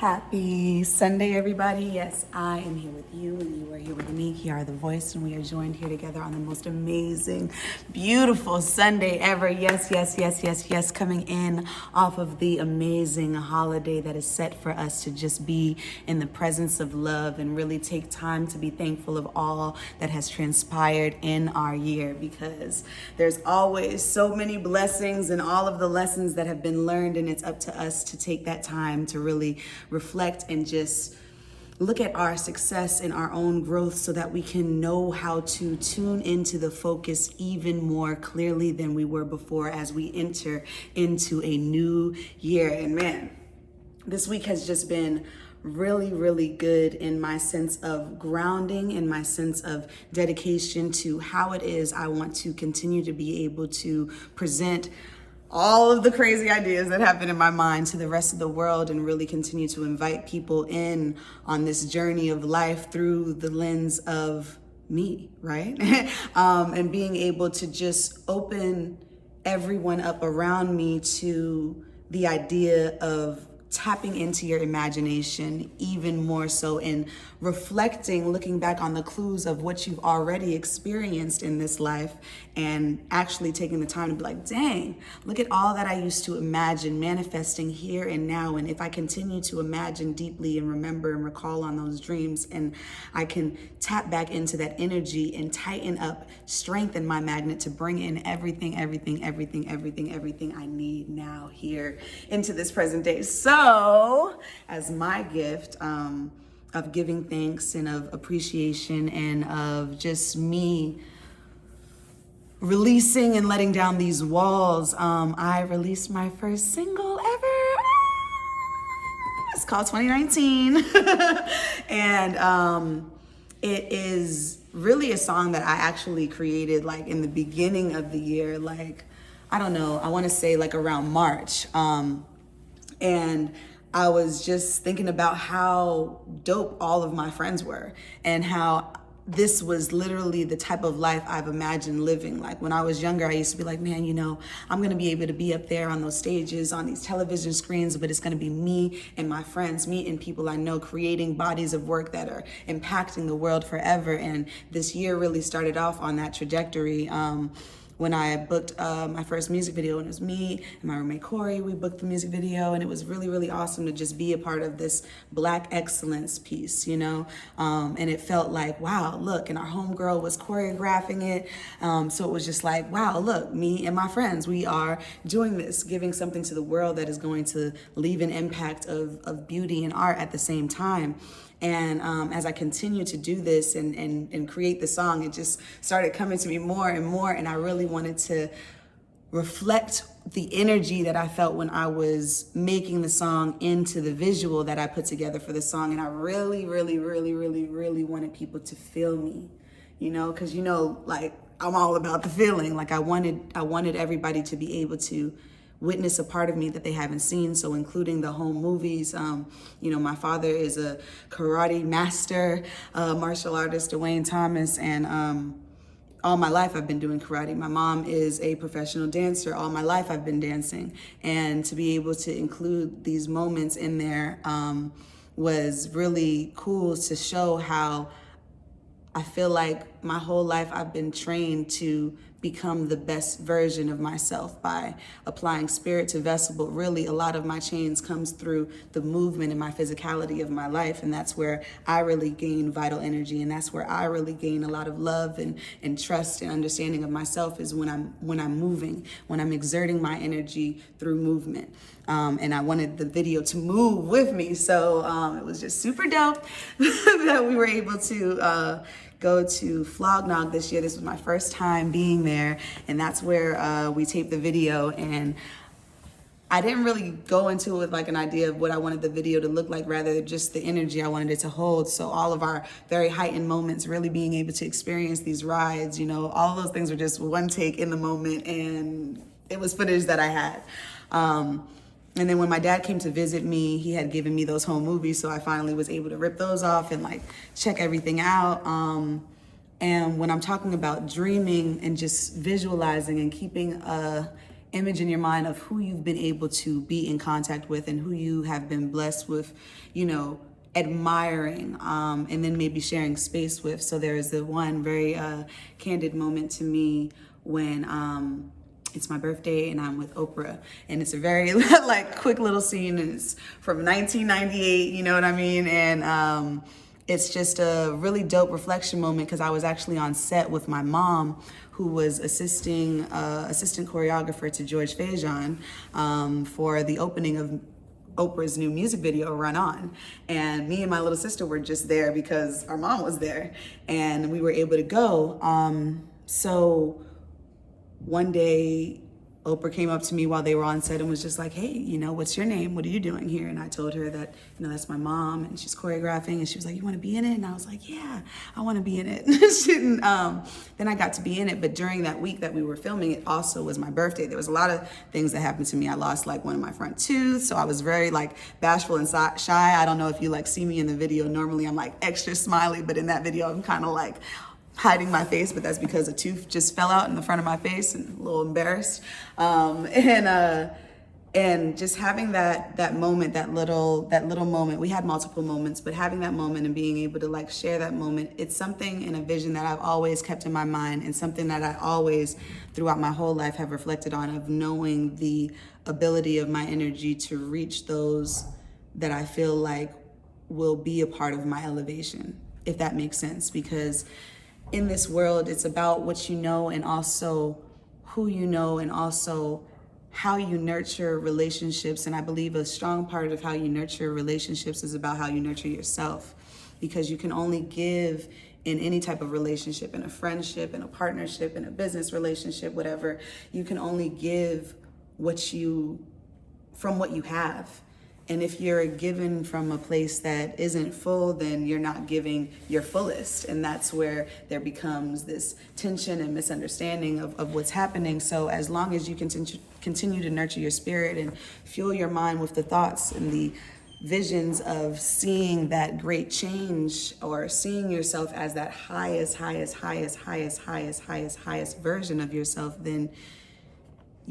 Happy Sunday, everybody. Yes, I am here with you, and you are here with me, Kiara the Voice, and we are joined here together on the most amazing, beautiful Sunday ever. Yes, coming in off of the amazing holiday that is set for us to just be in the presence of love and really take time to be thankful of all that has transpired in our year, because there's always so many blessings and all of the lessons that have been learned, and it's up to us to take that time to really reflect and just look at our success and our own growth so that we can know how to tune into the focus even more clearly than we were before as we enter into a new year. And man, this week has just been really good in my sense of grounding, in my sense of dedication to how it is I want to continue to be able to present all of the crazy ideas that happen in my mind to the rest of the world, and really continue to invite people in on this journey of life through the lens of me, right? And being able to just open everyone up around me to the idea of tapping into your imagination even more so, and reflecting, looking back on the clues of what you've already experienced in this life, and actually taking the time to be like, dang, look at all that I used to imagine manifesting here and now. And if I continue to imagine deeply and remember and recall on those dreams, and I can tap back into that energy and tighten up, strengthen my magnet to bring in everything I need now here into this present day. So as my gift of giving thanks and of appreciation and of just me releasing and letting down these walls, I released my first single ever. It's called 2019. And it is really a song that I actually created like in the beginning of the year, like, I don't know, I want to say like around March. And I was just thinking about how dope all of my friends were, and how this was literally the type of life I've imagined living. Like when I was younger, I used to be like, man, I'm going to be able to be up there on those stages, on these television screens, but it's going to be me and my friends, me and people I know, creating bodies of work that are impacting the world forever. And this year really started off on that trajectory. When I booked my first music video, and it was me and my roommate Corey, we booked the music video, and it was really awesome to just be a part of this Black excellence piece, and it felt like, wow, look, and our homegirl was choreographing it, so it was just like, wow, look, me and my friends, we are doing this, giving something to the world that is going to leave an impact of beauty and art at the same time. And as I continued to do this and create the song, it just started coming to me more and more. And I really wanted to reflect the energy that I felt when I was making the song into the visual that I put together for the song. And I really wanted people to feel me, because, like, I'm all about the feeling. Like I wanted everybody to be able to witness a part of me that they haven't seen. So including the home movies, my father is a karate master, martial artist, Dwayne Thomas, and all my life I've been doing karate. My mom is a professional dancer. All my life I've been dancing. And to be able to include these moments in there was really cool, to show how I feel like my whole life I've been trained to become the best version of myself by applying spirit to vessel, but really a lot of my change comes through the movement and my physicality of my life, and that's where I really gain vital energy, and that's where I really gain a lot of love and trust and understanding of myself, is when I'm moving, when I'm exerting my energy through movement. And I wanted the video to move with me, so it was just super dope that we were able to go to Flognog this year. This was my first time being there, and that's where we taped the video. And I didn't really go into it with like an idea of what I wanted the video to look like, rather just the energy I wanted it to hold. So all of our very heightened moments, really being able to experience these rides, all of those things were just one take in the moment, and it was footage that I had. And then when my dad came to visit me, he had given me those home movies, so I finally was able to rip those off and like check everything out. And when I'm talking about dreaming and just visualizing and keeping a image in your mind of who you've been able to be in contact with and who you have been blessed with, admiring, and then maybe sharing space with. So there is the one very candid moment to me when it's my birthday and I'm with Oprah, and it's a very like quick little scene, and it's from 1998, you know what I mean? And it's just a really dope reflection moment because I was actually on set with my mom, who was assistant choreographer to George Fajon for the opening of Oprah's new music video, Run On. And me and my little sister were just there because our mom was there and we were able to go. So one day, Oprah came up to me while they were on set and was just like, hey, what's your name? What are you doing here? And I told her that, that's my mom and she's choreographing. And she was like, you want to be in it? And I was like, yeah, I want to be in it. Then I got to be in it. But during that week that we were filming, it also was my birthday. There was a lot of things that happened to me. I lost like one of my front teeth. So I was very like bashful and shy. I don't know if you like see me in the video. Normally I'm like extra smiley, but in that video, I'm kind of like hiding my face, but that's because a tooth just fell out in the front of my face and a little embarrassed. And just having that moment, that little moment, we had multiple moments, but having that moment and being able to like share that moment, it's something and a vision that I've always kept in my mind and something that I always throughout my whole life have reflected on, of knowing the ability of my energy to reach those that I feel like will be a part of my elevation, if that makes sense. Because in this world, it's about what you know and also who you know and also how you nurture relationships. And I believe a strong part of how you nurture relationships is about how you nurture yourself, because you can only give in any type of relationship, in a friendship, in a partnership, in a business relationship, whatever. You can only give from what you have. And if you're given from a place that isn't full, then you're not giving your fullest. And that's where there becomes this tension and misunderstanding of what's happening. So as long as you continue to nurture your spirit and fuel your mind with the thoughts and the visions of seeing that great change, or seeing yourself as that highest version of yourself, then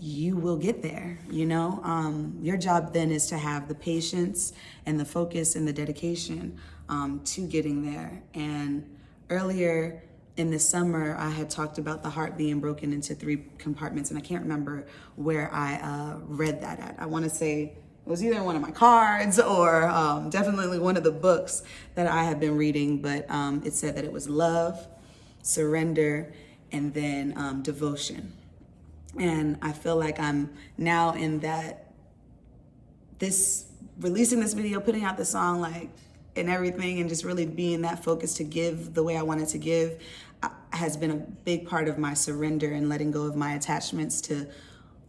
you will get there, Your job then is to have the patience and the focus and the dedication to getting there. And earlier in the summer, I had talked about the heart being broken into 3 compartments, and I can't remember where I read that at. I want to say it was either in one of my cards or definitely one of the books that I have been reading, but it said that it was love, surrender, and then devotion. And I feel like I'm now in releasing this video, putting out the song, like, and everything, and just really being that focused to give the way I wanted to give has been a big part of my surrender and letting go of my attachments to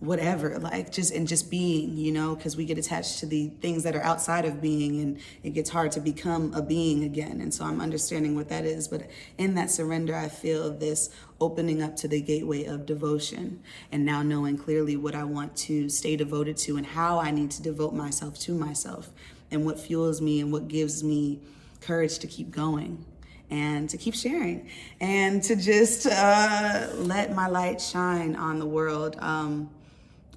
whatever, like just being, because we get attached to the things that are outside of being, and it gets hard to become a being again. And so I'm understanding what that is. But in that surrender, I feel this opening up to the gateway of devotion, and now knowing clearly what I want to stay devoted to and how I need to devote myself to myself, and what fuels me and what gives me courage to keep going and to keep sharing and to just let my light shine on the world.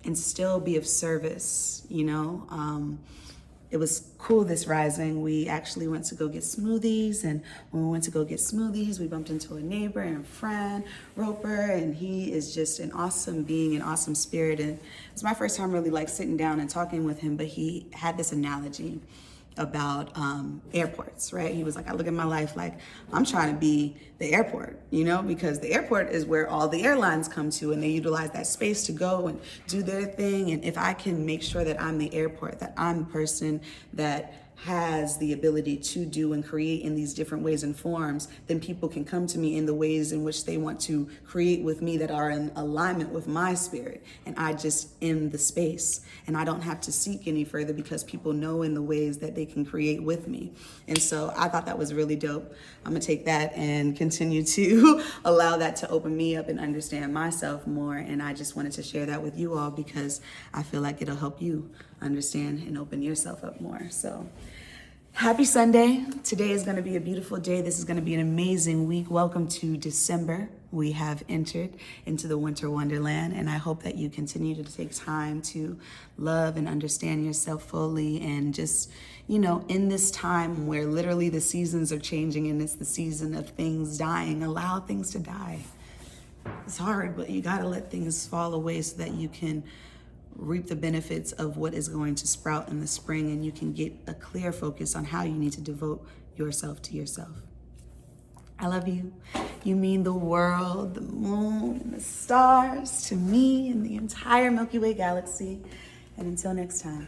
And still be of service, It was cool this rising. We actually went to go get smoothies, and when we went to go get smoothies, we bumped into a neighbor and friend, Roper, and he is just an awesome being, an awesome spirit. And it was my first time really like sitting down and talking with him, but he had this analogy about airports, right? He was like, I look at my life like I'm trying to be the airport, because the airport is where all the airlines come to, and they utilize that space to go and do their thing. And if I can make sure that I'm the airport, that I'm the person that has the ability to do and create in these different ways and forms, then people can come to me in the ways in which they want to create with me that are in alignment with my spirit. And I just am the space, and I don't have to seek any further because people know in the ways that they can create with me. And so I thought that was really dope. I'm gonna take that and continue to allow that to open me up and understand myself more. And I just wanted to share that with you all because I feel like it'll help you understand and open yourself up more. So happy Sunday. Today is going to be a beautiful day. This is going to be an amazing week. Welcome to December. we have entered into the winter wonderland, and I hope that you continue to take time to love and understand yourself fully, and just, you know, in this time where literally the seasons are changing and it's the season of things dying, allow things to die. It's hard, but you gotta let things fall away so that you can reap the benefits of what is going to sprout in the spring, and you can get a clear focus on how you need to devote yourself to yourself. I love you. You mean the world, the moon, and the stars to me and the entire Milky Way galaxy. And until next time.